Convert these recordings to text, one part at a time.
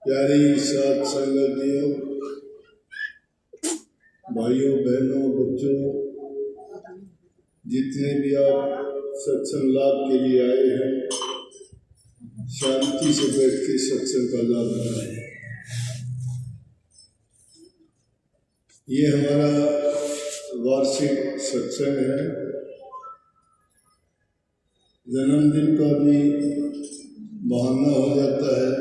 प्यारी साथ संगतियों, भाइयों बहनों बच्चों, जितने भी आप सत्संग लाभ के लिए आए हैं, शांति से बैठ के सत्संग का लाभ उठाएं। ये हमारा वार्षिक सत्संग है। जन्मदिन का भी बहाना हो जाता है,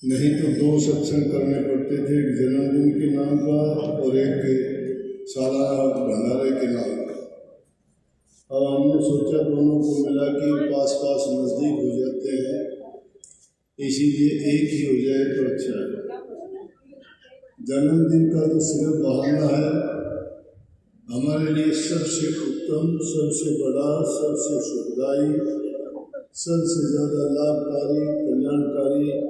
नहीं तो 2 सत्संग करने पड़ते थे, एक जन्मदिन के नाम का और एक सालाना भंडारे के नाम का। अब हमने सोचा दोनों को मिला के पास पास नज़दीक हो जाते हैं, इसीलिए एक ही हो जाए तो अच्छा है। जन्मदिन का तो सिर्फ बहाना है, हमारे लिए सबसे उत्तम, सबसे बड़ा, सबसे सुखदायी, सबसे ज़्यादा लाभकारी, कल्याणकारी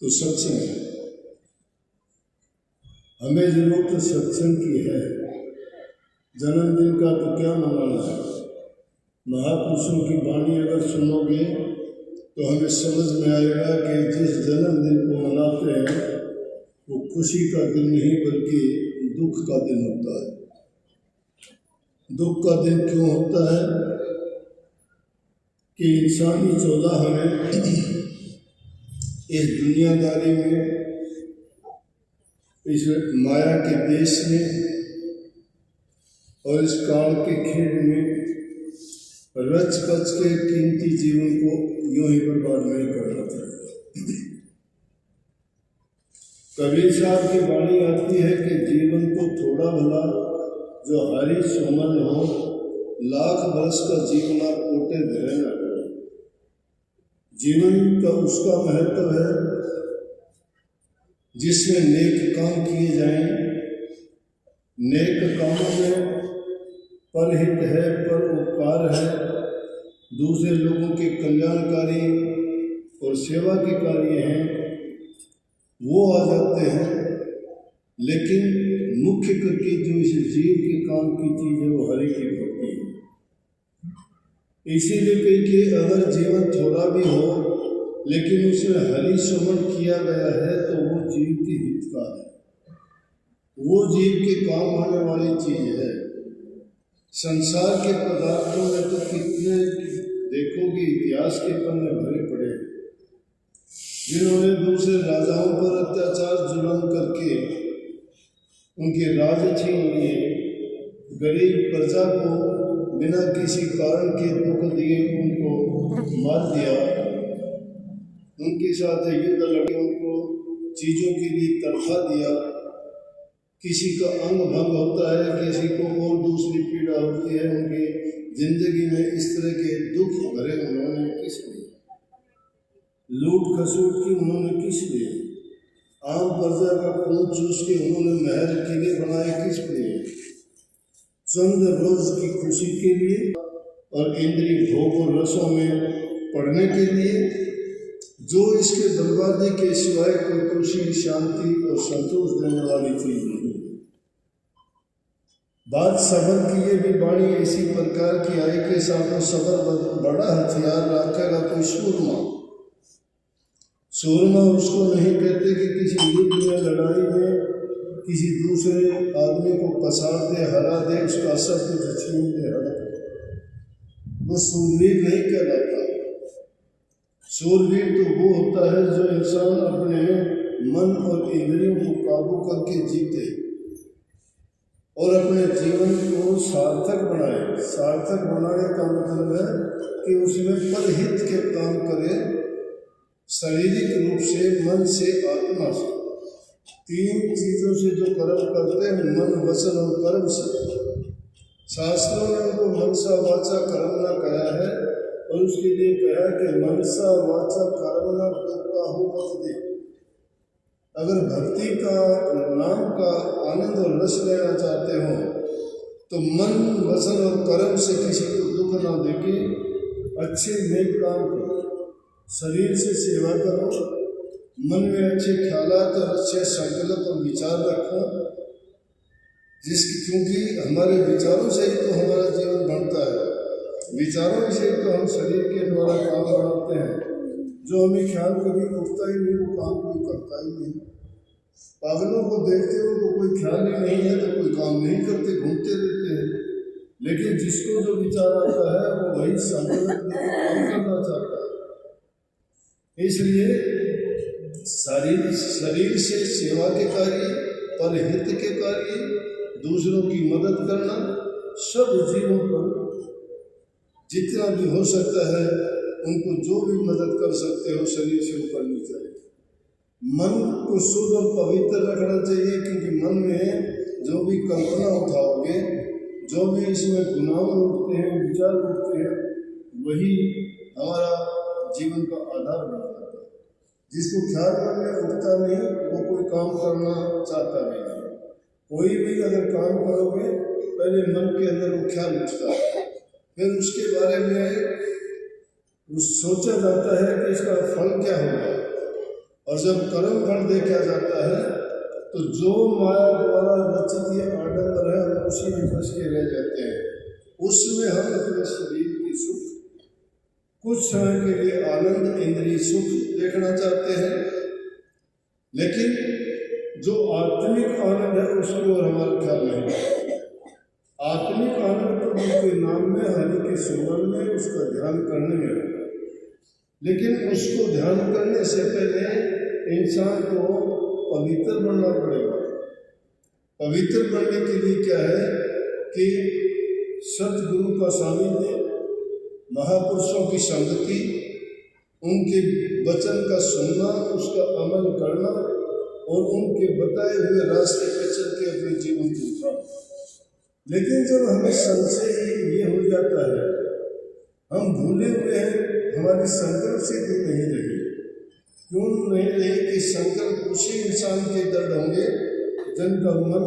तो सत्संग है। हमें जरूरत तो सत्संग की है। जन्मदिन का तो क्या मनाना है। महापुरुषों की वाणी अगर सुनोगे तो हमें समझ में आएगा कि जिस जन्मदिन को मनाते हैं वो खुशी का दिन नहीं बल्कि दुख का दिन होता है। दुख का दिन क्यों होता है कि इंसानी चौदह हमें इस दुनियादारी में, इस माया के देश में और इस काल के खेल में रच बच के कीमती जीवन को यूं ही बर्बाद नहीं करना चाहिए। कबीर साहब की वाणी आती है कि जीवन को थोड़ा भला जो हरी सुमन हो, लाख वर्ष का जीवन आप कोटे धरे न करें। जीवन का उसका महत्व है जिसमें नेक काम किए जाएं। नेक कामों में परहित है, पर उपकार है, दूसरे लोगों के कल्याणकारी और सेवा के कार्य हैं, वो आ जाते हैं। लेकिन मुख्य करके जो इस जीव के काम की चीज़ है वो हरि की भक्ति है। इसीलिए कि अगर जीवन थोड़ा भी हो लेकिन उसे हरि सुमन किया गया है तो वो जीव के हित का है, वो जीव के काम आने वाली चीज है। संसार के पदार्थों में तो कितने देखोगे इतिहास के पन्ने भरे पड़े, जिन्होंने दूसरे राजाओं पर अत्याचार जुल्म करके उनके राज छीन लिए, गरीब प्रजा को बिना किसी कारण के दुख दिए उनको मार दिया, उनके साथ युद्ध लड़े, उनको चीज़ों के लिए तड़फा दिया। किसी का अंग भंग होता है, किसी को और दूसरी पीड़ा होती है, उनकी जिंदगी में इस तरह के दुख भरे उन्होंने किस लिए, लूट खसूट की उन्होंने किस लिए, आम प्रजा का खून चूस के उन्होंने महल किले बनाए किस लिए, चंद रोज की खुशी के लिए और इंद्रिय भोग और रसों में पड़ने के लिए, जो इसके बर्बादी के सिवाय कोई खुशी, शांति और संतोष देने वाली चीज नहीं। बात सबर की ये भी वाणी ऐसी प्रकार की आई कि सामने सबर बड़ा हथियार रखेगा कोई सूरमा। सूरमा उसको नहीं कहते कि किसी युद्ध में, लड़ाई में किसी दूसरे आदमी को पसार दे, हरा दे, उसका सब कुछ छीन दे, हड़प, वो सूरवीर नहीं कहलाता। सूरवीर तो वो होता है जो इंसान अपने मन और इंद्रियों को काबू करके जीते और अपने जीवन को सार्थक बनाए। सार्थक बनाने का मतलब है कि उसमें परहित के काम करे, शारीरिक रूप से, मन से, आत्मा से। 3 चीज़ों से जो कर्म करते हैं, मन, वचन और कर्म से। शास्त्रों ने उनको मनसा वाचा कर्म न कहा है और उसके लिए कहा कि मनसा वाचा कर्म न काहू मत दे। अगर भक्ति का, नाम का आनंद और रस लेना चाहते हो तो मन, वचन और कर्म से किसी को दुख ना देके अच्छे नेक काम करो, शरीर से सेवा करो, मन में अच्छे ख्यालात और अच्छे संकल्प और विचार रखो, क्योंकि हमारे विचारों से ही तो हमारा जीवन बनता है। विचारों से तो हम शरीर के द्वारा काम बनाते हैं, जो हमें ख्याल कभी उठता ही नहीं, वो काम कोई करता ही नहीं। पागलों को देखते हो तो कोई ख्याल ही नहीं है तो कोई काम नहीं करते, घूमते रहते हैं। लेकिन जिसको जो विचार आता है वो वही संकल्प लेकर काम करना चाहता है। इसलिए शरीर से सेवा के कार्य, परहित के कार्य, दूसरों की मदद करना, सब जीवों पर जितना भी हो सकता है उनको जो भी मदद कर सकते हो शरीर से वो करनी चाहिए। मन को शुद्ध और पवित्र रखना चाहिए, क्योंकि मन में जो भी कल्पना उठाओगे, जो भी इसमें गुनाह उठते हैं, विचार उठते हैं, वही हमारा जीवन का आधार बना जाता है। जिसको ख्याल मन में उठता नहीं वो कोई काम करना चाहता भी नहीं। कोई भी अगर काम करोगे पहले मन के अंदर वो ख्याल उठता है, फिर उसके बारे में सोचा जाता है कि इसका फल क्या होगा, और जब कर्म फल देखा जाता है तो जो माया द्वारा रचित ये आडंबर है हम उसी में फंस के रह जाते हैं। उसमें हम अपने शरीर की सुख, कुछ समय के लिए आनंद, इंद्रिय सुख देखना चाहते हैं, लेकिन जो आत्मिक आनंद है उसकी ओर हमारा ख्याल नहीं। आत्मिक आनंद प्रभु के नाम में, हरि के सुमरन में, उसका ध्यान करने में है। लेकिन उसको ध्यान करने से पहले इंसान को पवित्र बनना पड़ेगा। पवित्र बनने के लिए क्या है कि सतगुरु का सानिध्य, महापुरुषों की संगति, उनके वचन का सुनना, उसका अमल करना और उनके बताए हुए रास्ते पर चल के अपने जीवन को उठाना। लेकिन जब हमें संशय ये हो जाता है, हम भूले हुए हैं, हमारी संकल्प सिद्धि नहीं रही। क्यों नहीं रही कि संकल्प उसी इंसान के दृढ़ होंगे जिनका मन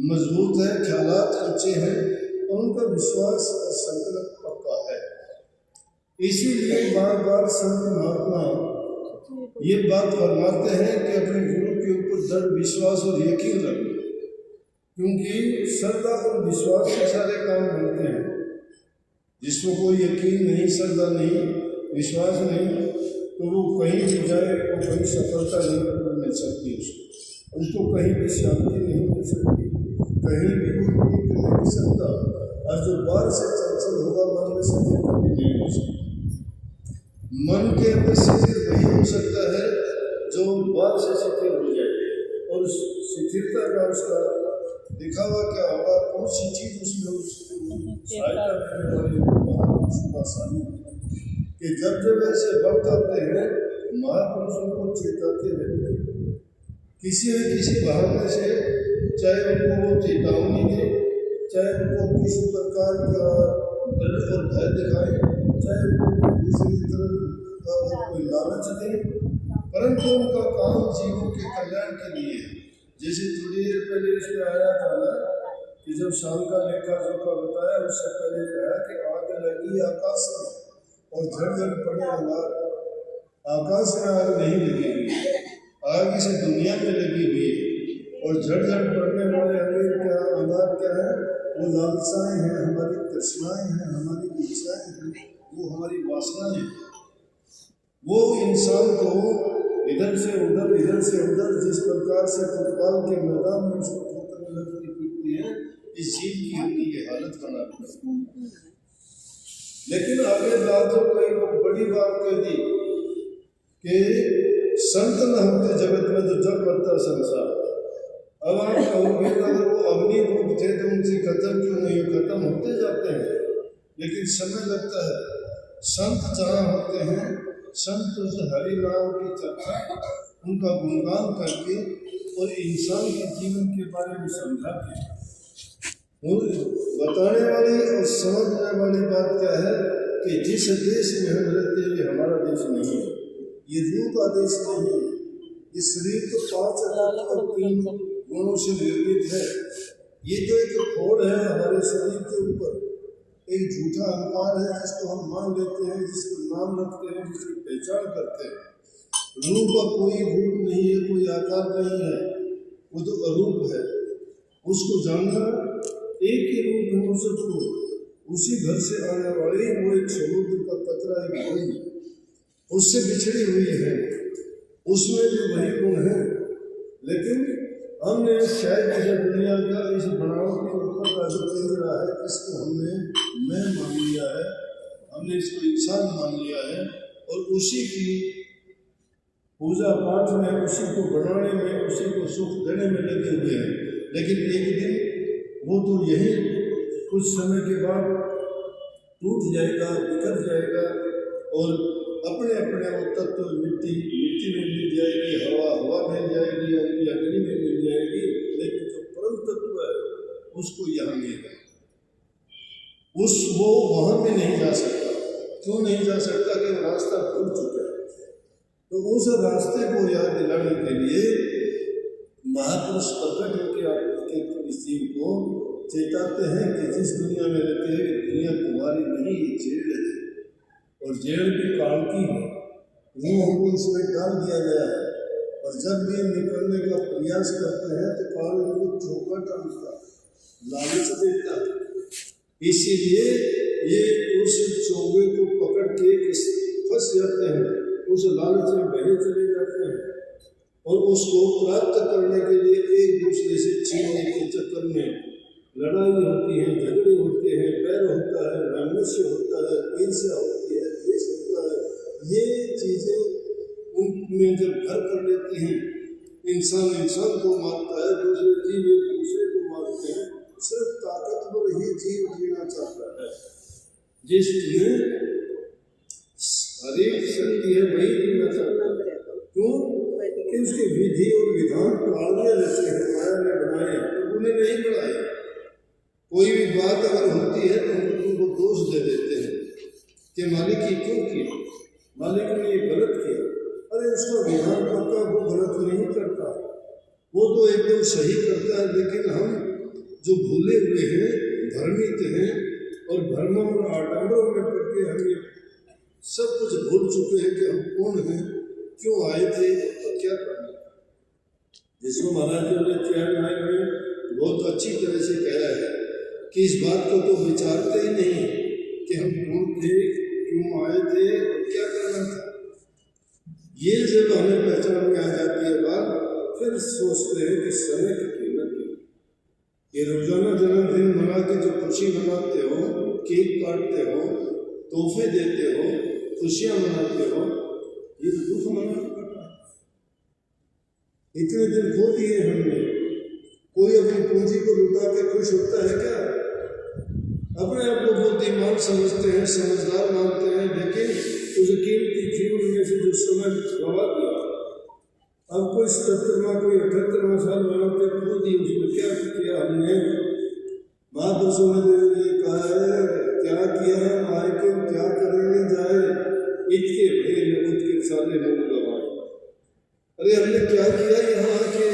मजबूत है, ख्यालात अच्छे हैं और उनका विश्वास और संकल्प पक्का है। इसीलिए बार बार संत महात्मा ये बात फरमाते हैं कि अपने गुरु के ऊपर दृढ़ विश्वास और यकीन रखो, क्योंकि श्रद्धा और विश्वास से सारे काम बनते हैं। जिसको कोई यकीन नहीं, श्रद्धा नहीं, विश्वास नहीं, तो वो कहीं भी जाए वो कहीं सफलता नहीं मिल सकती उसको कहीं भी शांति नहीं मिल सकती, कहीं भी वो टिक नहीं सकता। और जो बाहर से चंचल होगा मन में स्थिर कभी नहीं हो सकता। मन के अंदर स्थिर वही हो सकता है जो बाहर से स्थिर हो जाए, और स्थिरता का उसका दिखावा क्या होगा, कौन सी चीज उसमें सहायता करने वाली आसानी कि जब जब ऐसे वक्त आते हैं महापुरुषों को चेताते रहते हैं, किसी न किसी बहाने से, चाहे उनको वो चेतावनी दे, चाहे उनको किसी प्रकार का डर और भय दिखाए, चाहे उनको दूसरी तरफ कोई लालच दे, परंतु उनका काम जीवों के कल्याण के लिए है। जैसे थोड़ी देर पहले इसमें आया था ना कि जब साल का लेखा जोखा बताया, उससे पहले कहा कि आग लगी आकाश में और झड़ पड़े अंगार। आकाश में आग नहीं लगेगी, आग इस दुनिया में लगी हुई है, और झड़ पड़ने वाले अंगार क्या है, वो लालसाएं हैं, हमारी तृष्णाएं हैं, हमारी इच्छाएं हैं, वो हमारी वासनाएं हैं। वो इंसान को इधर से उधर जिस प्रकार से फुटबॉल के मैदान में उसको ठोकर लगती फिरती है, इस जीव की हमने ये हालत बना दी। लेकिन आगे बात तो कई बड़ी बात कह दी कि संत न होते जगत में तो जग करता संसार। अब आप कहोगे अगर वो अग्नि रूप थे तो उनसे खत्म क्यों नहीं, खत्म होते जाते हैं, लेकिन समय लगता है। संत जहाँ होते हैं, संत उस हरि नाम की चर्चा, उनका गुणगान करके और इंसान के जीवन के बारे में समझा के और बताने वाली और समझने वाली बात क्या है कि जिस देश में हम रहते हैं ये हमारा देश नहीं है, ये रूह का देश नहीं है। ये शरीर तो 5 गुणों से निर्मित है। ये जो एक खोड़ है हमारे शरीर के ऊपर, एक झूठा अहंकार है जिसको हम मान लेते हैं, जिसको नाम रखते हैं, जिसकी पहचान करते हैं। रूप का कोई रूप नहीं है, कोई आकार नहीं है, वो तो अरूप है। उसको जानना, एक ही रूप है वो सबको, उसी घर से आने वाली वो एक समुद्र का कतरा एक बूंद उससे बिछड़ी हुई है, उसमें भी वही गुण है। लेकिन हमने शायद इस दुनिया का इस बनावट के ऊपर का जो पिंजरा है इसको हमने मैं मान लिया है, हमने इसको इंसान मान लिया है और उसी की पूजा पाठ में, उसी को बनाने में, उसी को सुख देने में लगे हुए हैं। लेकिन एक दिन वो तो यही कुछ समय के बाद टूट जाएगा, बिखर जाएगा और अपने अपने वो तत्व मिट्टी में मिल जाएगी, हवा मिल जाएगी, अग्नि में मिल जाएगी। लेकिन जो परम तत्व है उसको यहाँ मिलेगा, वो वहाँ में नहीं जा सकता। क्यों नहीं जा सकता? कि वो रास्ता भूल चुका है। तो उस रास्ते को याद दिलाने के लिए महापुरुष प्रकट होकर आपके इस जीव को चेताते हैं कि जिस दुनिया में रहते हैं दुनिया तुम्हारी नहीं, ये जेड़ है और जेड़ भी काल की है। वो हमको इसमें डाल दिया गया है और जब भी निकलने का प्रयास करते हैं तो काल उनको धोखा डालता, लालच देता। इसीलिए ये उस चोगे को पकड़ के फंस जाते हैं, उस लालच में बहे चले जाते हैं और उसको प्राप्त करने के लिए एक दूसरे से छीनने के चक्कर में लड़ाई होती है, झगड़े होते हैं, बैर होता है, वैमनस्य होता है, ईर्ष्या होती है, द्वेष होता है। ये चीज़ें उनमें जब घर कर लेती हैं, इंसान को मारता है, दूसरे जीव एक दूसरे को मारते हैं। सिर्फ ताकतवर ही जीव जीना चाहता है, जिसमें हर एक शक्ति है वही जीना चाहता है। क्यों? कि उसके विधि और विधान पालने रचे हैं, माया ने बनाए, तो उन्हें नहीं बनाए। कोई भी बात अगर होती है तो हम उनको दोष दे देते हैं कि मालिक ये क्यों किया, मालिक ने ये गलत किया। अरे उसका विधान पक्का, वो गलत नहीं करता, वो तो एकदम सही करता है। लेकिन हम जो भूले हुए हैं, भ्रमित हैं और भ्रमों और आडंबरों में पड़ के हम ये सब कुछ भूल चुके हैं कि हम कौन हैं, क्यों आए थे और क्या करना। जिसको महाराज जी ने चैन में बहुत अच्छी तरह से कहा है कि इस बात को तो विचारते ही नहीं कि हम कौन थे, क्यों आए थे और क्या करना था। ये जब हमें पहचान में आ जाती है बात, फिर सोचते हैं कि समय की कीमत क्या। ये रोजाना जन्मदिन मना के जो खुशी मनाते हो, केक काटते हो, तोहफे देते हो, खुशियां मनाते हो, ये तो दुख मनाना पड़ता है। इतने दिन खो दिए हमने। कोई अपनी पूंजी को लुटा के खुश होता है क्या? अपने आप को बुद्धिमान समझते हैं, समझदार मानते हैं, लेकिन उस कीमती जीवन में से जो समय गवा दिया। अब कोई 77वां, कोई 78वां साल मनाते खुद ही उसमें क्या किया हमने। महापुरुषों ने ये कहा है, क्या किया है आए के क्या करेंगे जाए, इतके भले में उठ के साले मुंह लगाए। अरे हमने क्या किया यहाँ आके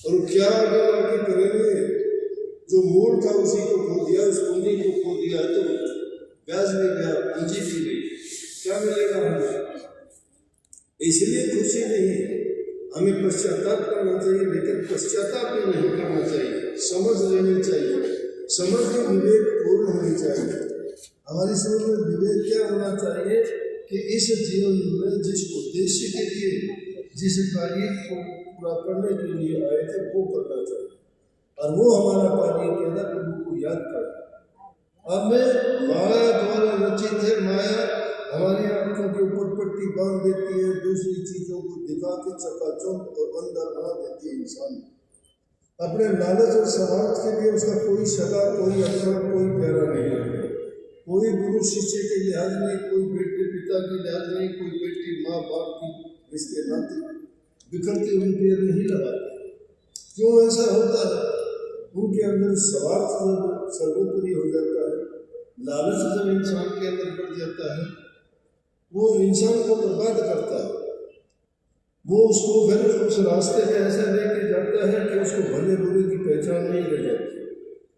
और क्या आगे आके करेंगे। जो मूल था उसी को खो दिया, उस पूंजी को खो दिया, तो ब्याज भी गया, पूंजी भी गई, क्या मिलेगा हमें। इसलिए खुशी नहीं, हमें पश्चाताप करना चाहिए, लेकिन पश्चाताप भी नहीं करना चाहिए। समझ लेनी चाहिए, समझ में विवेक पूर्ण होनी चाहिए। हमारी समझ में विवेक क्या होना चाहिए कि इस जीवन में जिस उद्देश्य के लिए, जिस कार्य को पूरा करने के लिए आए थे वो करना चाहिए। और वो हमारा कार्य कहना प्रभु को याद करना। अब में माया द्वारा रचित है, माया हमारी आंखों के ऊपर पट्टी बांध देती है, दूसरी चीजों को दिखा के चकाचौंध और अंधा बना देती है। इंसान अपने लालच और स्वार्थ के लिए उसका कोई सगा, कोई अपना, कोई प्यारा नहीं है। कोई गुरु शिष्य के लिहाज नहीं, कोई बेटे पिता के लिहाज नहीं, कोई बेटी माँ बाप की इसके नाते बिखरते हुए पैर नहीं लगाते। क्यों ऐसा होता है? उनके अंदर स्वार्थ जब सर्वोपरि हो जाता है, लालच जब इंसान के अंदर बढ़ जाता है, वो इंसान को बर्बाद करता है। वो उसको फिर उस रास्ते पे ऐसा लेके जाता है कि उसको भले बुरे की पहचान नहीं रह जाती।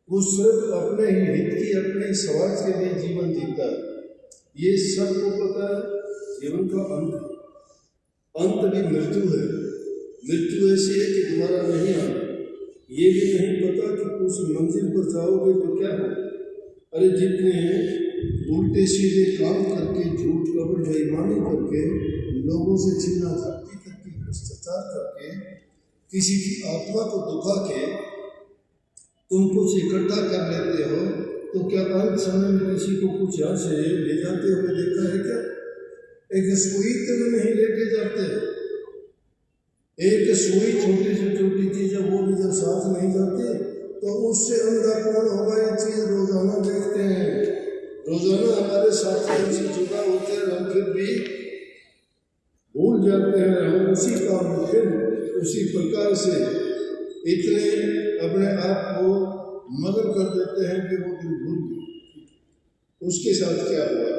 वो सिर्फ अपने ही हित की, अपने ही स्वार्थ के लिए जीवन जीता है। ये सबको पता है, जीवन का अंत भी मृत्यु है। मृत्यु ऐसी है कि दोबारा नहीं आना। ये भी नहीं पता कि उस मंजिल पर जाओगे तो क्या हो। अरे जितने उल्टे सीधे काम करके झूठ कपट बेईमानी करके लोगों से छीना झपटी करके भ्रष्टाचार करके किसी की आत्मा को दुखा के तुम कुछ इकट्ठा कर लेते हो, तो क्या अंत समय में किसी को कुछ यहाँ से ले जाते हुए देखा है क्या? एक सुई तक नहीं लेके जाते। एक सुई छोटी से छोटी चीज है, वो भी जब साथ नहीं जाती तो उससे अंधा कौन होगा? ये चीज रोजाना देखते हैं, रोजाना हमारे साथ हमसे जुदा होते हैं, हम फिर भी भूल जाते हैं। हम उसी काम में फिर उसी प्रकार से इतने अपने आप को मगन कर देते हैं कि वो दिन भूल गए। उसके साथ क्या हुआ?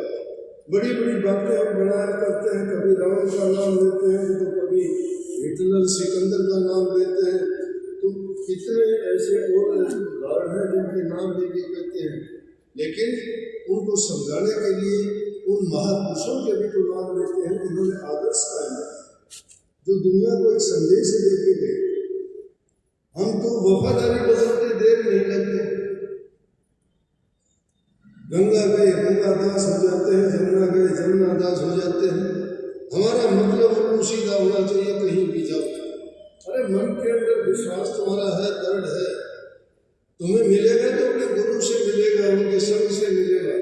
बड़ी बड़ी बातें हम बनाया करते हैं, कभी रावण का नाम लेते हैं तो कभी हिटलर सिकंदर का नाम लेते हैं, तो कितने ऐसे और उदाहरण हैं जिनके नाम लेके कहते हैं, लेकिन उनको समझाने के लिए उन महापुरुषों के भी तो नाम लेते हैं जिन्होंने आदर्श कायम जो दुनिया को एक संदेश देके गए। हम तो वफादारी बदलते देर नहीं लगते। गंगा गए गंगा दास हो जाते हैं, जमुना गए जमुना दास हो जाते हैं। हमारा मतलब उसीदा होना चाहिए कहीं भी जाओ। अरे मन के अंदर विश्वास तुम्हारा है, दृढ़ है, तुम्हें मिलेगा तो अपने गुरु से मिलेगा, उनके संग से मिलेगा।